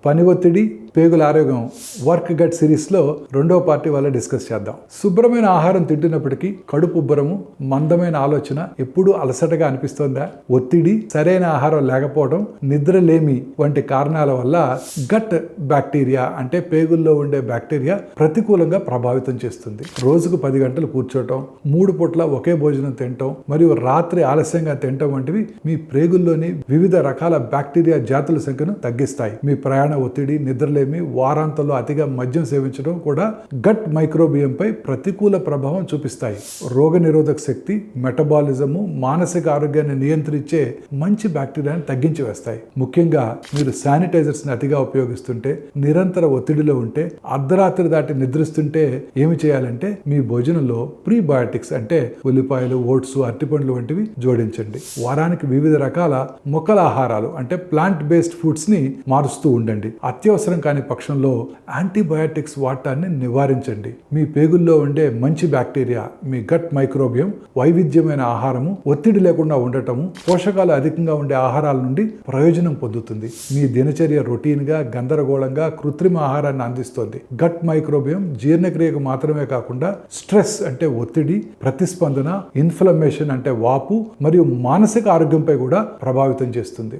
పని ఒత్తిడి, పేగుల ఆరోగ్యం వర్క్ గట్ సిరీస్లో రెండవ పార్టీ వల్ల డిస్కస్ చేద్దాం. శుభ్రమైన ఆహారం తింటున్నప్పటికీ కడుపు ఉబ్బరము, మందమైన ఆలోచన ఎప్పుడూ అలసటగా అనిపిస్తోందా? ఒత్తిడి, సరైన ఆహారం లేకపోవడం, నిద్రలేమి వంటి కారణాల వల్ల గట్ బ్యాక్టీరియా అంటే పేగుల్లో ఉండే బ్యాక్టీరియా ప్రతికూలంగా ప్రభావితం చేస్తుంది. రోజుకు 10 గంటలు కూర్చోవటం, 3 పూట్ల ఒకే భోజనం తినటం మరియు రాత్రి ఆలస్యంగా తినటం వంటివి మీ ప్రేగుల్లోని వివిధ రకాల బ్యాక్టీరియా జాతుల సంఖ్యను తగ్గిస్తాయి. మీ ప్రయాణ ఒత్తిడి, నిద్రలేమి, వారాంతంలో అతిగా మద్యం సేవించడం కూడా గట్ మైక్రోబియంపై ప్రతికూల ప్రభావం చూపిస్తాయి. రోగనిరోధక శక్తి, మెటబాలిజము, మానసిక ఆరోగ్యాన్ని నియంత్రించే మంచి బ్యాక్టీరియాని తగ్గించి వేస్తాయి. ముఖ్యంగా మీరు శానిటైజర్స్ ని అతిగా ఉపయోగిస్తుంటే, నిరంతర ఒత్తిడిలో ఉంటే, అర్ధరాత్రి దాటి నిద్రిస్తుంటే ఏమి చేయాలంటే మీ భోజనంలో ప్రీబయాటిక్స్ అంటే ఉల్లిపాయలు, ఓట్స్, అరటిపండ్లు వంటివి జోడించండి. వారానికి వివిధ రకాల మొక్కల ఆహారాలు అంటే ప్లాంట్ బేస్డ్ ఫుడ్స్ ని మారుస్తూ ఉండండి. అత్యవసరం కాని పక్షంలో యాంటీబయాటిక్స్ వాడటాన్ని నివారించండి. మీ పేగుల్లో ఉండే మంచి బ్యాక్టీరియా, మీ గట్ మైక్రోబియం, వైవిధ్యమైన ఆహారము, ఒత్తిడి లేకుండా ఉండటము, పోషకాలు అధికంగా ఉండే ఆహారాల నుండి ప్రయోజనం పొందుతుంది. మీ దినచర్య రొటీన్ గా, గందరగోళంగా కృత్రిమ ఆహారాన్ని అందిస్తుంది. గట్ మైక్రోబియం జీర్ణక్రియకు మాత్రమే కాకుండా స్ట్రెస్ అంటే ఒత్తిడి, ప్రతిస్పందన, ఇన్ఫ్లమేషన్ అంటే వాపు మరియు మానసిక ఆరోగ్యంపై కూడా ప్రభావితం చేస్తుంది.